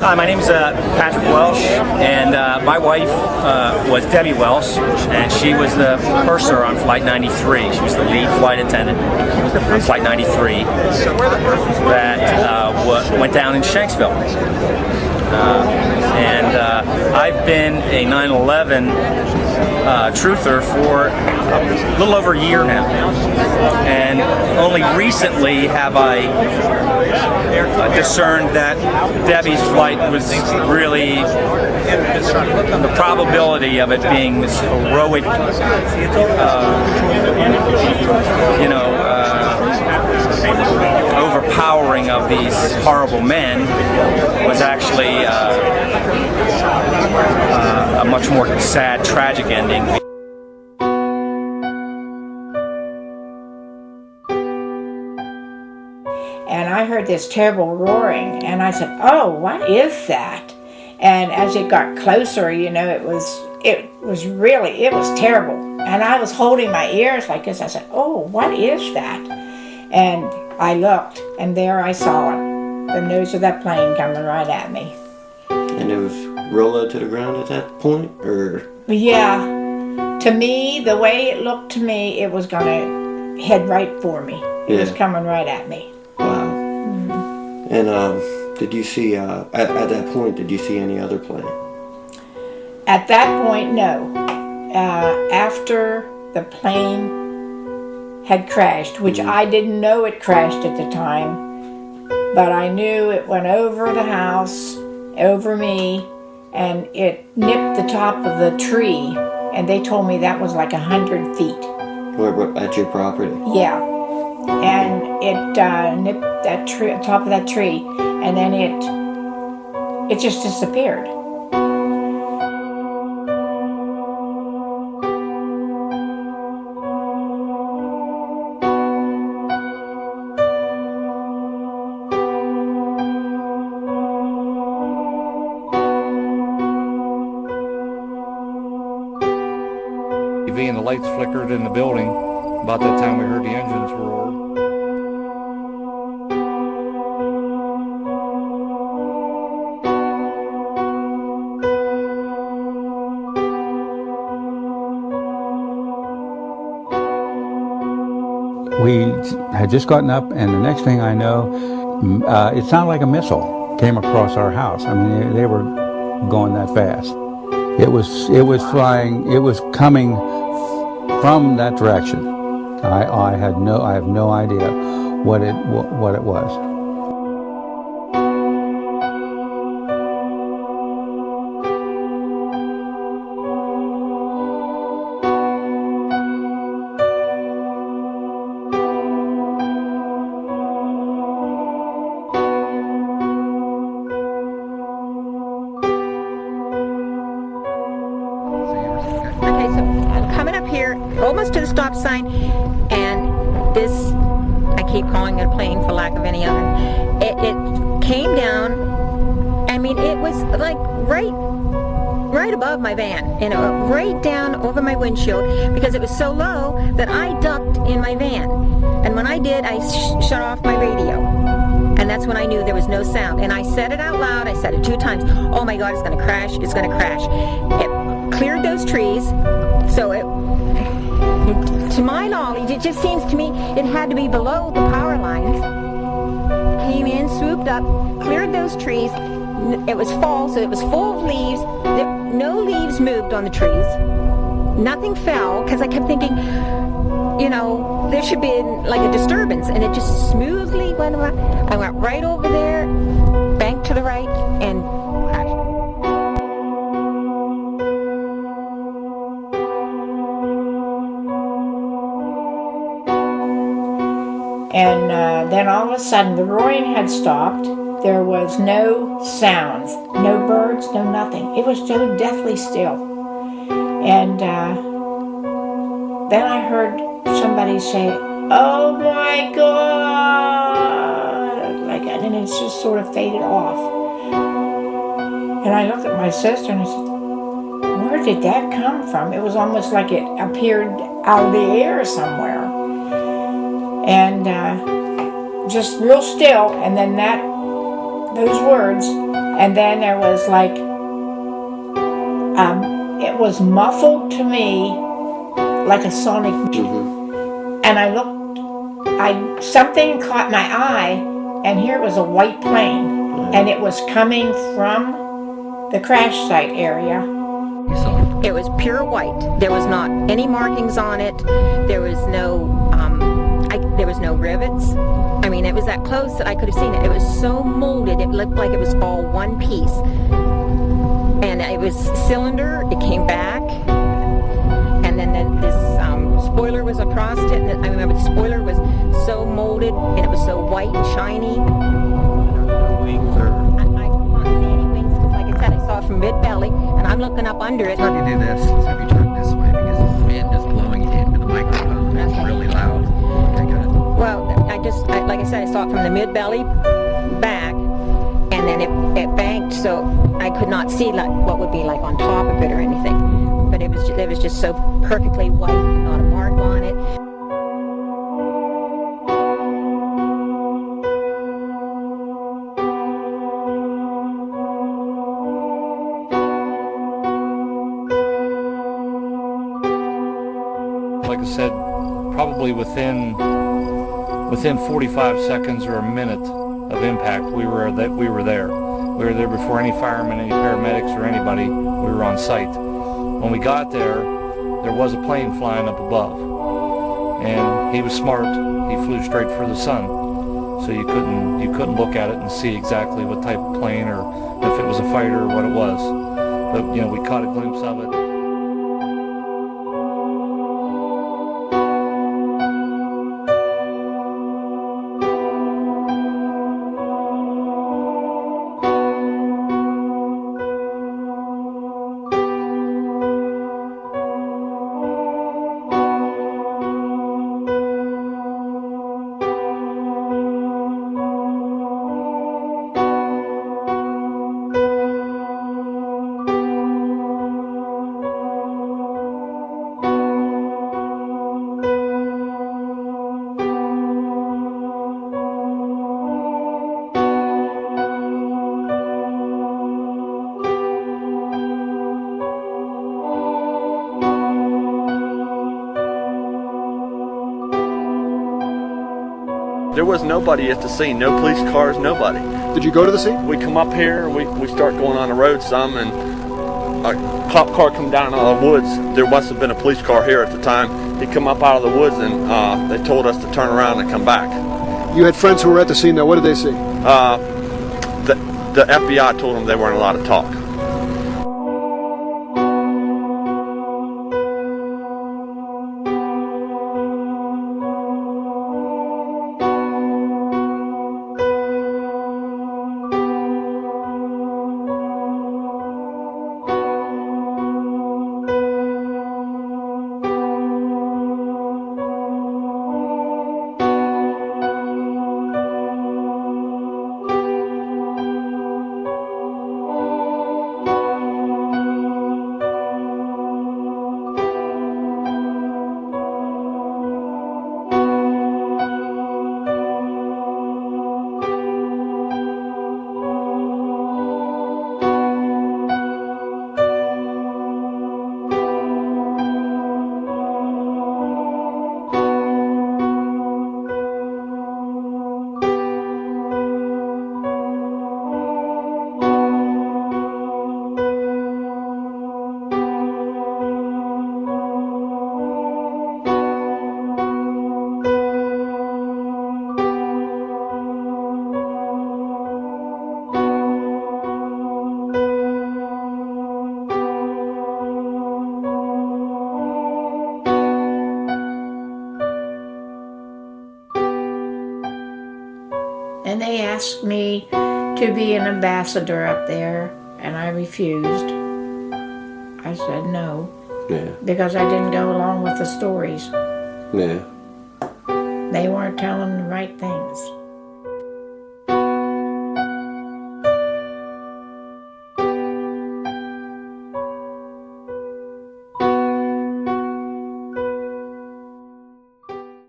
Hi, my name is Patrick Welsh, and my wife was Debbie Welsh, and she was the purser on Flight 93. She was the lead flight attendant on Flight 93 that went down in Shanksville. I've been a 9/11 truther for a little over a year now, and only recently have I discerned that Debbie's flight was really, the probability of it being this heroic, overpowering of these horrible men was actually a much more sad, tragic ending. And I heard this terrible roaring, and I said, "Oh, what is that?" And as it got closer, it was terrible. And I was holding my ears like this. I said, "Oh, what is that?" And I looked, and there I saw it, the nose of that plane coming right at me. And it was real low to the ground at that point, or? Yeah, to me, the way it looked to me, it was gonna head right for me. It was coming right at me. Wow. Mm-hmm. And did you see, at that point, did you see any other plane? At that point, no. After the plane had crashed, which I didn't know it crashed at the time, but I knew it went over the house, over me, and it nipped the top of the tree, and they told me that was like 100 feet. At your property? Yeah. And it nipped that tree, top of that tree, and then it just disappeared. And the lights flickered in the building. About that time we heard the engines roar. We had just gotten up, and the next thing I know, it sounded like a missile came across our house. I mean, they were going that fast. It was flying. It was coming from that direction. I have no idea what it was. Okay, so I'm coming up here, almost to the stop sign, and this, I keep calling it a plane for lack of any other, it came down. I mean, it was like right above my van, right down over my windshield, because it was so low that I ducked in my van. And when I did, I shut off my radio. And that's when I knew there was no sound. And I said it out loud, I said it 2 times, "Oh my God, it's gonna crash, it's gonna crash." It cleared those trees, so to my knowledge, it just seems to me it had to be below the power lines. Came in, swooped up, cleared those trees. It was fall, so it was full of leaves. No leaves moved on the trees. Nothing fell, because I kept thinking, there should be like a disturbance, and it just smoothly went around. I went right over there, banked to the right, and crashed. And then all of a sudden, the roaring had stopped. There was no sounds, no birds, no nothing. It was so deathly still. And then I heard somebody say, "Oh my God," like that, and it just sort of faded off. And I looked at my sister and I said, "Where did that come from?" It was almost like it appeared out of the air somewhere. And just real still, and then those words, And then there was like, it was muffled to me like a sonic. And I looked, something caught my eye, and here it was a white plane, and it was coming from the crash site area. It was pure white. There was not any markings on it. There was no rivets. I mean, it was that close that I could have seen it. It was so molded, it looked like it was all one piece. And it was cylinder, it came back, and then this spoiler was across it, and I remember the spoiler was so molded, and it was so white and shiny. I could not see any wings, because like I said, I saw it from mid-belly, and I'm looking up under it. Have you do this? Have you turn this way, because the wind is blowing into the microphone. It's really loud. Okay, go ahead. Well, like I said, I saw it from the mid-belly back, and then it banked, so I could not see like what would be like on top of it or anything. But it was just so perfectly white, not a mark on it. Like I said, probably within 45 seconds or a minute of impact, we were there. We were there before any firemen, any paramedics, or anybody. We were on site. When we got there was a plane flying up above, and he was smart. He flew straight for the sun, so you couldn't look at it and see exactly what type of plane or if it was a fighter or what it was. But we caught a glimpse of it. There was nobody at the scene, no police cars, nobody. Did you go to the scene? We come up here, we start going on the road some, and a cop car come down out of the woods. There must have been a police car here at the time. He come up out of the woods, and they told us to turn around and come back. You had friends who were at the scene, though. What did they see? The FBI told them they weren't allowed to talk. And they asked me to be an ambassador up there, and I refused. I said no. Yeah. Because I didn't go along with the stories. Yeah. They weren't telling the right things.